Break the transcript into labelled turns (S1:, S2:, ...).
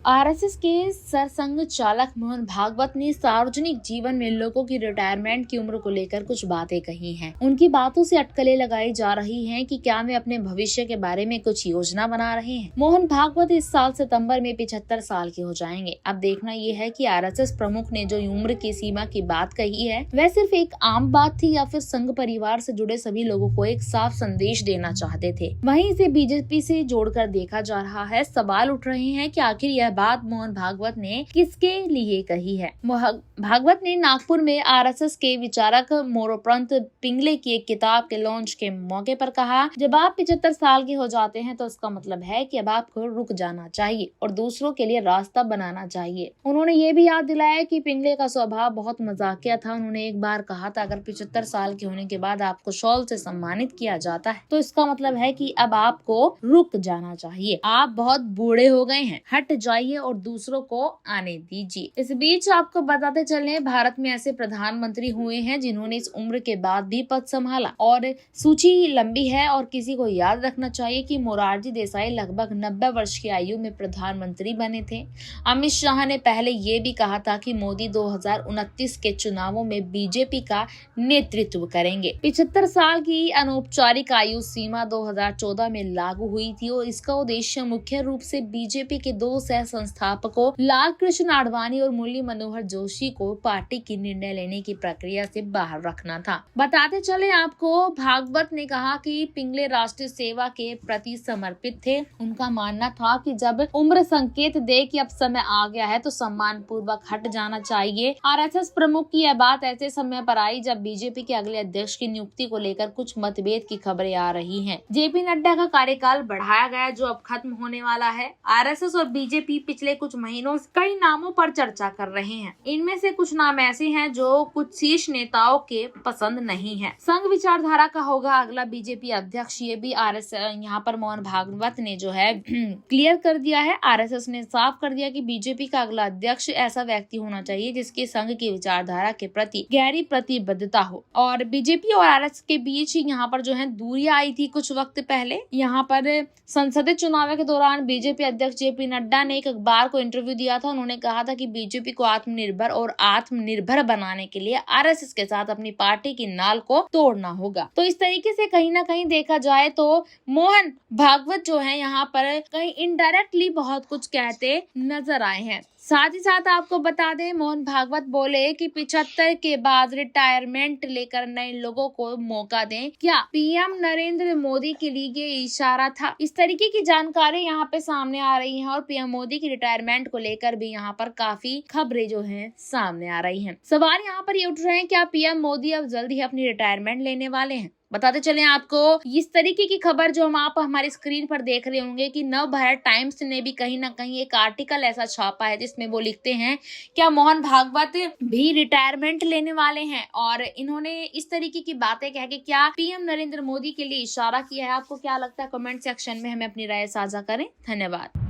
S1: RSS के सरसंघ चालक मोहन भागवत ने सार्वजनिक जीवन में लोगों की रिटायरमेंट की उम्र को लेकर कुछ बातें कही हैं। उनकी बातों से अटकलें लगाई जा रही हैं कि क्या वे अपने भविष्य के बारे में कुछ योजना बना रहे हैं। मोहन भागवत इस साल सितंबर में 75 साल के हो जाएंगे। अब देखना ये है कि आरएसएस प्रमुख ने जो उम्र की सीमा की बात कही है वह सिर्फ एक आम बात थी या फिर संघ परिवार से जुड़े सभी लोगों को एक साफ संदेश देना चाहते थे। वहीं इसे बीजेपी से जोड़कर देखा जा रहा है। सवाल उठ रहे हैं कि आखिर यह बात मोहन भागवत ने किसके लिए कही है। भागवत ने नागपुर में आरएसएस के विचारक मोरोपंत पिंगले की एक किताब के लॉन्च के मौके पर कहा, जब आप 75 साल के हो जाते हैं तो इसका मतलब है कि अब आपको रुक जाना चाहिए और दूसरों के लिए रास्ता बनाना चाहिए। उन्होंने ये भी याद दिलाया कि पिंगले का स्वभाव बहुत मजाकिया था। उन्होंने एक बार कहा था, अगर 75 साल के होने के बाद आपको शॉल से सम्मानित किया जाता है तो इसका मतलब है कि अब आपको रुक जाना चाहिए, आप बहुत बूढ़े हो गए हैं, हट जाइए और दूसरों को आने दीजिए। इस बीच आपको बताते चले, भारत में ऐसे प्रधानमंत्री हुए हैं जिन्होंने इस उम्र के बाद भी पद संभाला और सूची लंबी है। और किसी को याद रखना चाहिए कि मोरारजी देसाई लगभग 90 वर्ष की आयु में प्रधानमंत्री बने थे। अमित शाह ने पहले ये भी कहा था कि मोदी 2029 के चुनावों में बीजेपी का नेतृत्व करेंगे। 75 साल की अनौपचारिक आयु सीमा 2014 में लागू हुई थी और इसका उद्देश्य मुख्य रूप से बीजेपी के दो सह संस्थापकों लाल कृष्ण आडवाणी और मुरली मनोहर जोशी को पार्टी की निर्णय लेने की प्रक्रिया से बाहर रखना था। बताते चले आपको, भागवत ने कहा कि पिंगले राष्ट्रीय सेवा के प्रति समर्पित थे। उनका मानना था कि जब उम्र संकेत दे कि अब समय आ गया है तो सम्मान पूर्वक हट जाना चाहिए। आरएसएस प्रमुख की यह बात ऐसे समय पर आई जब बीजेपी के अगले अध्यक्ष की नियुक्ति को लेकर कुछ मतभेद की खबरें आ रही हैं। जेपी नड्डा का कार्यकाल बढ़ाया गया जो अब खत्म होने वाला है। आरएसएस और बीजेपी पिछले कुछ महीनों से कई नामों पर चर्चा कर रहे हैं। इनमें से कुछ नाम ऐसे हैं जो कुछ शीर्ष नेताओं के पसंद नहीं है। संघ विचारधारा का होगा अगला बीजेपी अध्यक्ष। ये भी आरएसएस यहाँ पर मोहन भागवत ने जो है क्लियर कर दिया है। आरएसएस ने साफ कर दिया कि बीजेपी का अगला अध्यक्ष ऐसा व्यक्ति होना चाहिए जिसकी संघ की विचारधारा के प्रति गहरी प्रतिबद्धता हो। और बीजेपी और आरएसएस के बीच यहाँ पर जो है दूरियां आई थी कुछ वक्त पहले। यहाँ पर संसदीय चुनाव के दौरान बीजेपी अध्यक्ष जेपी नड्डा ने एक अखबार को इंटरव्यू दिया था। उन्होंने कहा था कि बीजेपी को आत्मनिर्भर बनाने के लिए आरएसएस के साथ अपनी पार्टी की नाल को तोड़ना होगा। तो इस तरीके से कहीं ना कहीं देखा जाए तो मोहन भागवत जो है यहाँ पर कहीं इनडायरेक्टली बहुत कुछ कहते नजर आए हैं। साथ ही साथ आपको बता दें, मोहन भागवत बोले कि 75 के बाद रिटायरमेंट लेकर नए लोगों को मौका दें। क्या पीएम नरेंद्र मोदी के लिए ये इशारा था? इस तरीके की जानकारी यहाँ पे सामने आ रही है और पीएम मोदी की रिटायरमेंट को लेकर भी यहाँ पर काफी खबरें जो हैं सामने आ रही हैं। सवाल यहाँ पर ये उठ रहे हैं, क्या पीएम मोदी अब जल्द ही अपनी रिटायरमेंट लेने वाले हैं? बताते चले आपको, इस तरीके की खबर जो हम आप हमारी स्क्रीन पर देख रहे होंगे कि नवभारत टाइम्स ने भी कहीं ना कहीं एक आर्टिकल ऐसा छापा है जिसमें वो लिखते हैं, क्या मोहन भागवत भी रिटायरमेंट लेने वाले हैं। और इन्होंने इस तरीके की बातें कह के क्या पीएम नरेंद्र मोदी के लिए इशारा किया है। आपको क्या लगता है? कमेंट सेक्शन में हमें अपनी राय साझा करें। धन्यवाद।